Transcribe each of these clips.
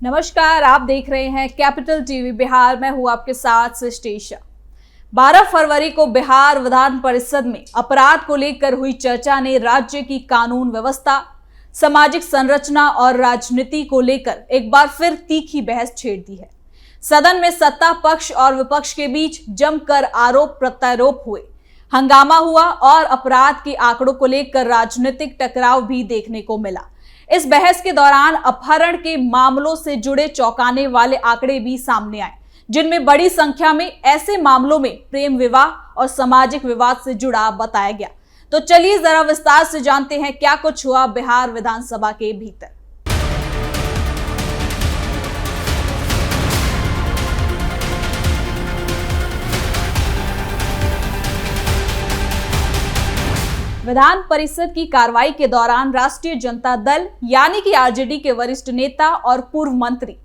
नमस्कार, आप देख रहे हैं कैपिटल टीवी बिहार। मैं हूं आपके साथ सृष्टि शाह। 12 फरवरी को बिहार विधान परिषद में अपराध को लेकर हुई चर्चा ने राज्य की कानून व्यवस्था, सामाजिक संरचना और राजनीति को लेकर एक बार फिर तीखी बहस छेड़ दी है। सदन में सत्ता पक्ष और विपक्ष के बीच जमकर आरोप प्रत्यारोप हुए, हंगामा हुआ और अपराध के आंकड़ों को लेकर राजनीतिक टकराव भी देखने को मिला। इस बहस के दौरान अपहरण के मामलों से जुड़े चौंकाने वाले आंकड़े भी सामने आए, जिनमें बड़ी संख्या में ऐसे मामलों में प्रेम विवाह और सामाजिक विवाद से जुड़ा बताया गया। तो चलिए जरा विस्तार से जानते हैं क्या कुछ हुआ बिहार विधानसभा के भीतर। विधान परिषद की कार्रवाई के दौरान राष्ट्रीय जनता दल यानी कि आरजेडी के वरिष्ठ नेता और पूर्व मंत्री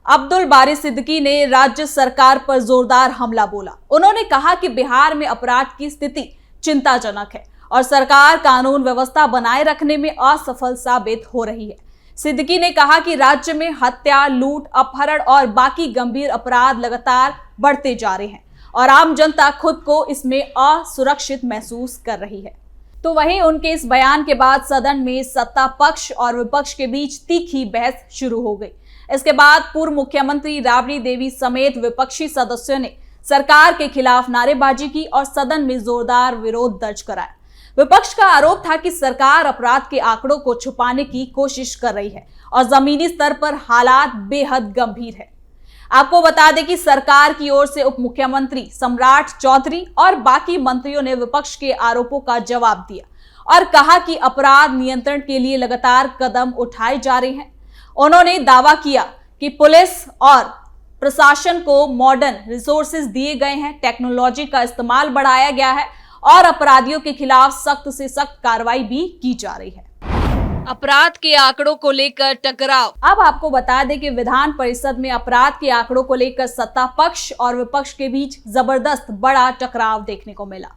अब्दुल बारी सिद्दीकी ने राज्य सरकार पर जोरदार हमला बोला। उन्होंने कहा कि बिहार में अपराध की स्थिति चिंताजनक है और सरकार कानून व्यवस्था बनाए रखने में असफल साबित हो रही है। सिद्दीकी ने कहा कि राज्य में हत्या, लूट, अपहरण और बाकी गंभीर अपराध लगातार बढ़ते जा रहे हैं और आम जनता खुद को इसमें असुरक्षित महसूस कर रही है। तो वहीं उनके इस बयान के बाद सदन में सत्ता पक्ष और विपक्ष के बीच तीखी बहस शुरू हो गई। इसके बाद पूर्व मुख्यमंत्री राबड़ी देवी समेत विपक्षी सदस्यों ने सरकार के खिलाफ नारेबाजी की और सदन में जोरदार विरोध दर्ज कराया। विपक्ष का आरोप था कि सरकार अपराध के आंकड़ों को छुपाने की कोशिश कर रही है और जमीनी स्तर पर हालात बेहद गंभीर है। आपको बता दें कि सरकार की ओर से उप मुख्यमंत्री सम्राट चौधरी और बाकी मंत्रियों ने विपक्ष के आरोपों का जवाब दिया और कहा कि अपराध नियंत्रण के लिए लगातार कदम उठाए जा रहे हैं। उन्होंने दावा किया कि पुलिस और प्रशासन को मॉडर्न रिसोर्सेज दिए गए हैं, टेक्नोलॉजी का इस्तेमाल बढ़ाया गया है और अपराधियों के खिलाफ सख्त से सख्त कार्रवाई भी की जा रही है। अपराध के आंकड़ों को लेकर टकराव। अब आपको बता दें कि विधान परिषद में अपराध के आंकड़ों को लेकर सत्ता पक्ष और विपक्ष के बीच जबरदस्त बड़ा टकराव देखने को मिला।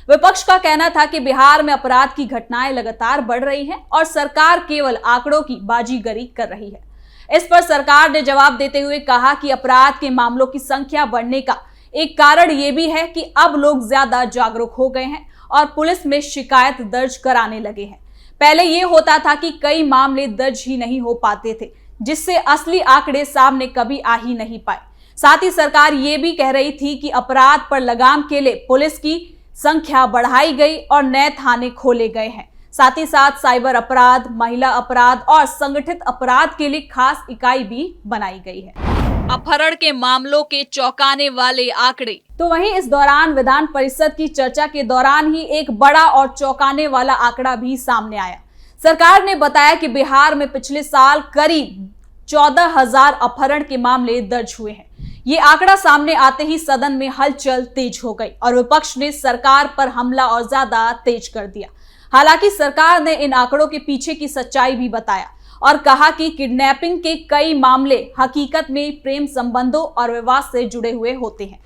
विपक्ष का कहना था कि बिहार में अपराध की घटनाएं लगातार बढ़ रही हैं और सरकार केवल आंकड़ों की बाजीगरी कर रही है। इस पर सरकार ने जवाब देते हुए कहा कि अपराध के मामलों की संख्या बढ़ने का एक कारण ये भी है कि अब लोग ज्यादा जागरूक हो गए हैं और पुलिस में शिकायत दर्ज कराने लगे हैं। पहले ये होता था कि कई मामले दर्ज ही नहीं हो पाते थे, जिससे असली आंकड़े सामने कभी आ ही नहीं पाए। साथ ही सरकार ये भी कह रही थी कि अपराध पर लगाम के लिए पुलिस की संख्या बढ़ाई गई और नए थाने खोले गए हैं। साथ ही साथ साइबर अपराध, महिला अपराध और संगठित अपराध के लिए खास इकाई भी बनाई गई है। अपहरण के मामलों के चौंकाने वाले आंकड़े। तो वहीं इस दौरान विधान परिषद की चर्चा के दौरान ही एक बड़ा और चौंकाने वाला आंकड़ा भी सामने आया। सरकार ने बताया कि बिहार में पिछले साल करीब 14,000 अपहरण के मामले दर्ज हुए हैं। ये आंकड़ा सामने आते ही सदन में हलचल तेज हो गई और विपक्ष ने सरकार पर हमला और ज्यादा तेज कर दिया। हालांकि सरकार ने इन आंकड़ों के पीछे की सच्चाई भी बताया और कहा कि किडनैपिंग के कई मामले हकीकत में प्रेम संबंधों और विवाह से जुड़े हुए होते हैं।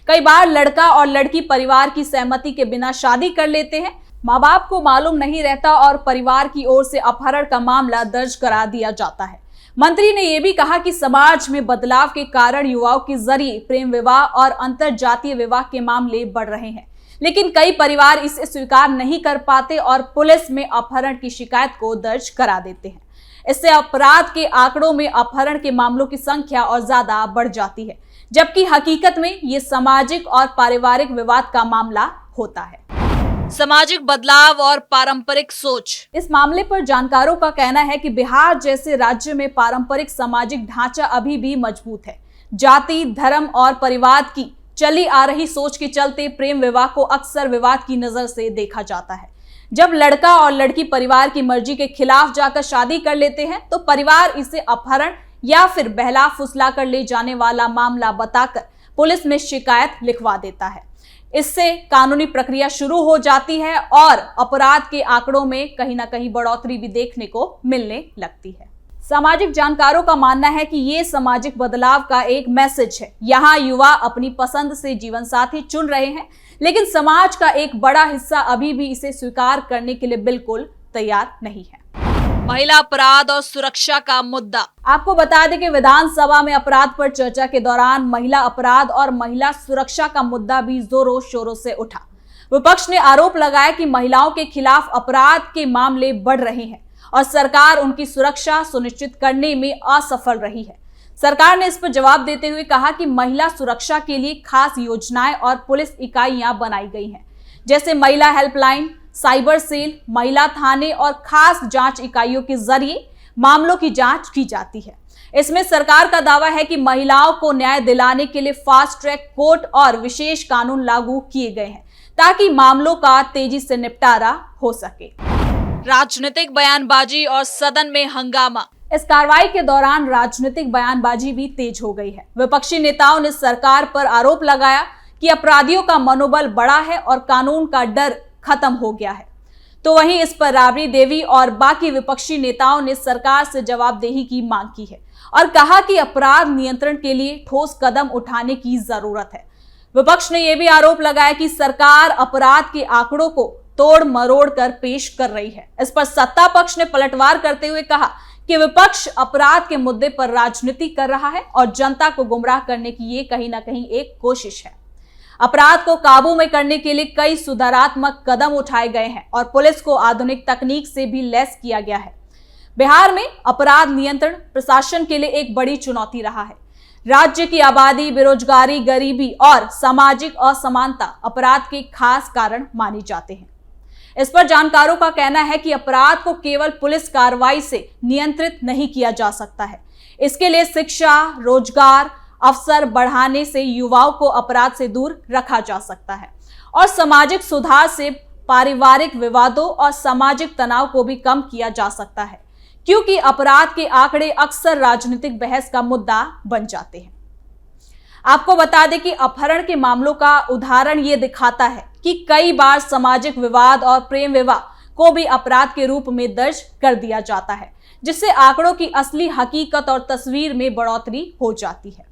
कई बार लड़का और लड़की परिवार की सहमति के बिना शादी कर लेते हैं, माँ बाप को मालूम नहीं रहता और परिवार की ओर से अपहरण का मामला दर्ज करा दिया जाता है। मंत्री ने यह भी कहा कि समाज में बदलाव के कारण युवाओं के जरिए प्रेम विवाह और अंतर जातीय विवाह के मामले बढ़ रहे हैं, लेकिन कई परिवार इसे स्वीकार नहीं कर पाते और पुलिस में अपहरण की शिकायत को दर्ज करा देते हैं। इससे अपराध के आंकड़ों में अपहरण के मामलों की संख्या और ज्यादा बढ़ जाती है, जबकि हकीकत में ये सामाजिक और पारिवारिक विवाद का मामला होता है। सामाजिक बदलाव और पारंपरिक सोच। इस मामले पर जानकारों का कहना है कि बिहार जैसे राज्य में पारंपरिक सामाजिक ढांचा अभी भी मजबूत है। जाति, धर्म और परिवार की चली आ रही सोच के चलते प्रेम विवाह को अक्सर विवाद की नजर से देखा जाता है। जब लड़का और लड़की परिवार की मर्जी के खिलाफ जाकर शादी कर लेते हैं तो परिवार इसे अपहरण या फिर बहला फुसला कर ले जाने वाला मामला बताकर पुलिस में शिकायत लिखवा देता है। इससे कानूनी प्रक्रिया शुरू हो जाती है और अपराध के आंकड़ों में कहीं ना कहीं बढ़ोतरी भी देखने को मिलने लगती है। सामाजिक जानकारों का मानना है कि ये सामाजिक बदलाव का एक मैसेज है। यहाँ युवा अपनी पसंद से जीवन साथी चुन रहे हैं, लेकिन समाज का एक बड़ा हिस्सा अभी भी इसे स्वीकार करने के लिए बिल्कुल तैयार नहीं है। महिला अपराध और सुरक्षा का मुद्दा। आपको बता दें कि विधानसभा में अपराध पर चर्चा के दौरान महिला अपराध और महिला सुरक्षा का मुद्दा भी जोरों शोरों से उठा। विपक्ष ने आरोप लगाया कि महिलाओं के खिलाफ अपराध के मामले बढ़ रहे हैं और सरकार उनकी सुरक्षा सुनिश्चित करने में असफल रही है। सरकार ने इस पर जवाब देते हुए कहा कि महिला सुरक्षा के लिए खास योजनाएं और पुलिस इकाइयां बनाई गई हैं, जैसे महिला हेल्पलाइन, साइबर सेल, महिला थाने और खास जांच इकाइयों के जरिए मामलों की जांच की जाती है। इसमें सरकार का दावा है कि महिलाओं को न्याय दिलाने के लिए फास्ट ट्रैक कोर्ट और विशेष कानून लागू किए गए हैं ताकि मामलों का तेजी से निपटारा हो सके। राजनीतिक बयानबाजी और सदन में हंगामा। इस कार्रवाई के दौरान राजनीतिक बयानबाजी भी तेज हो गई है। विपक्षी नेताओं ने सरकार पर आरोप लगाया कि अपराधियों का मनोबल बढ़ा है और कानून का डर खत्म हो गया है। तो वहीं इस पर राबड़ी देवी और बाकी विपक्षी नेताओं ने सरकार से जवाबदेही की मांग की है और कहा कि अपराध नियंत्रण के लिए ठोस कदम उठाने की जरूरत है। विपक्ष ने यह भी आरोप लगाया कि सरकार अपराध के आंकड़ों को तोड़ मरोड़ कर पेश कर रही है। इस पर सत्ता पक्ष ने पलटवार करते हुए कहा कि विपक्ष अपराध के मुद्दे पर राजनीति कर रहा है और जनता को गुमराह करने की ये कहीं ना कहीं एक कोशिश है। अपराध को काबू में करने के लिए कई सुधारात्मक कदम उठाए गए हैं और पुलिस को आधुनिक तकनीक से भी लैस किया गया है। बिहार में अपराध नियंत्रण प्रशासन के लिए एक बड़ी चुनौती रहा है। राज्य की आबादी, बेरोजगारी, गरीबी और सामाजिक असमानता अपराध के खास कारण माने जाते हैं। इस पर जानकारों का कहना है कि अपराध को केवल पुलिस कार्रवाई से नियंत्रित नहीं किया जा सकता है। इसके लिए शिक्षा, रोजगार, अवसर बढ़ाने से युवाओं को अपराध से दूर रखा जा सकता है और सामाजिक सुधार से पारिवारिक विवादों और सामाजिक तनाव को भी कम किया जा सकता है, क्योंकि अपराध के आंकड़े अक्सर राजनीतिक बहस का मुद्दा बन जाते हैं। आपको बता दें कि अपहरण के मामलों का उदाहरण ये दिखाता है कि कई बार सामाजिक विवाद और प्रेम विवाह को भी अपराध के रूप में दर्ज कर दिया जाता है, जिससे आंकड़ों की असली हकीकत और तस्वीर में बढ़ोतरी हो जाती है।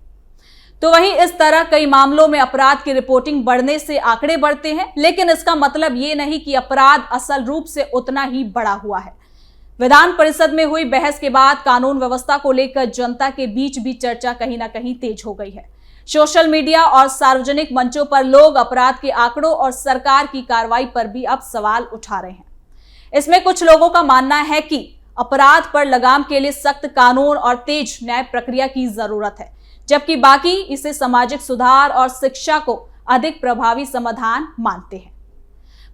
तो वहीं इस तरह कई मामलों में अपराध की रिपोर्टिंग बढ़ने से आंकड़े बढ़ते हैं, लेकिन इसका मतलब ये नहीं कि अपराध असल रूप से उतना ही बढ़ा हुआ है। विधान परिषद में हुई बहस के बाद कानून व्यवस्था को लेकर जनता के बीच भी चर्चा कहीं ना कहीं तेज हो गई है। सोशल मीडिया और सार्वजनिक मंचों पर लोग अपराध के आंकड़ों और सरकार की कार्रवाई पर भी अब सवाल उठा रहे हैं। इसमें कुछ लोगों का मानना है कि अपराध पर लगाम के लिए सख्त कानून और तेज न्याय प्रक्रिया की जरूरत है, जबकि बाकी इसे सामाजिक सुधार और शिक्षा को अधिक प्रभावी समाधान मानते हैं।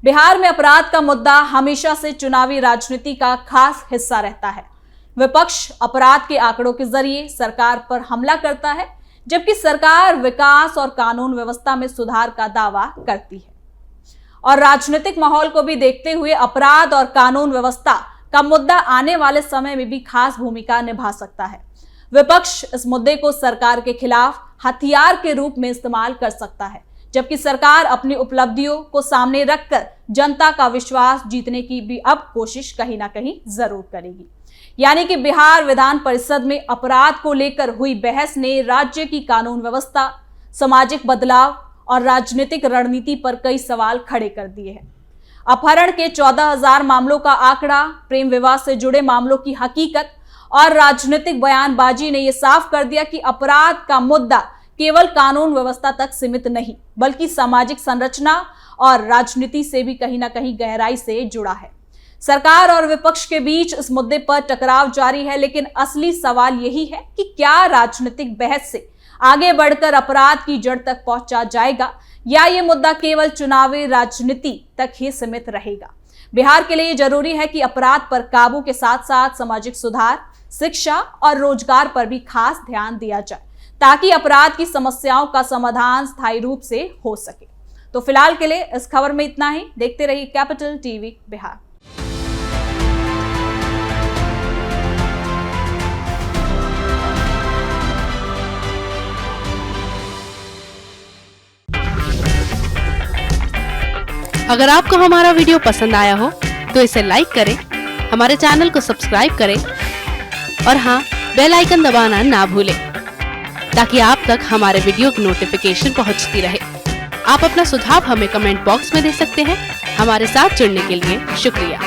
बिहार में अपराध का मुद्दा हमेशा से चुनावी राजनीति का खास हिस्सा रहता है। विपक्ष अपराध के आंकड़ों के जरिए सरकार पर हमला करता है, जबकि सरकार विकास और कानून व्यवस्था में सुधार का दावा करती है। और राजनीतिक माहौल को भी देखते हुए अपराध और कानून व्यवस्था का मुद्दा आने वाले समय में भी खास भूमिका निभा सकता है। विपक्ष इस मुद्दे को सरकार के खिलाफ हथियार के रूप में इस्तेमाल कर सकता है, जबकि सरकार अपनी उपलब्धियों को सामने रखकर जनता का विश्वास जीतने की भी अब कोशिश कहीं ना कहीं जरूर करेगी। यानी कि बिहार विधान परिषद में अपराध को लेकर हुई बहस ने राज्य की कानून व्यवस्था, सामाजिक बदलाव और राजनीतिक रणनीति पर कई सवाल खड़े कर दिए हैं। अपहरण के 14,000 मामलों का आंकड़ा, प्रेम विवाह से जुड़े मामलों की हकीकत और राजनीतिक बयानबाजी ने यह साफ कर दिया कि अपराध का मुद्दा केवल कानून व्यवस्था तक सीमित नहीं, बल्कि सामाजिक संरचना और राजनीति से भी कहीं ना कहीं गहराई से जुड़ा है। सरकार और विपक्ष के बीच इस मुद्दे पर टकराव जारी है, लेकिन असली सवाल यही है कि क्या राजनीतिक बहस से आगे बढ़कर अपराध की जड़ तक पहुंचा जाएगा या ये मुद्दा केवल चुनावी राजनीति तक ही सीमित रहेगा। बिहार के लिए जरूरी है कि अपराध पर काबू के साथ साथ सामाजिक सुधार, शिक्षा और रोजगार पर भी खास ध्यान दिया जाए, ताकि अपराध की समस्याओं का समाधान स्थायी रूप से हो सके। तो फिलहाल के लिए इस खबर में इतना ही। देखते रहिए कैपिटल टीवी बिहार। अगर आपको हमारा वीडियो पसंद आया हो तो इसे लाइक करें, हमारे चैनल को सब्सक्राइब करें और हाँ, बेल आइकन दबाना ना भूलें ताकि आप तक हमारे वीडियो की नोटिफिकेशन पहुंचती रहे। आप अपना सुझाव हमें कमेंट बॉक्स में दे सकते हैं। हमारे साथ जुड़ने के लिए शुक्रिया।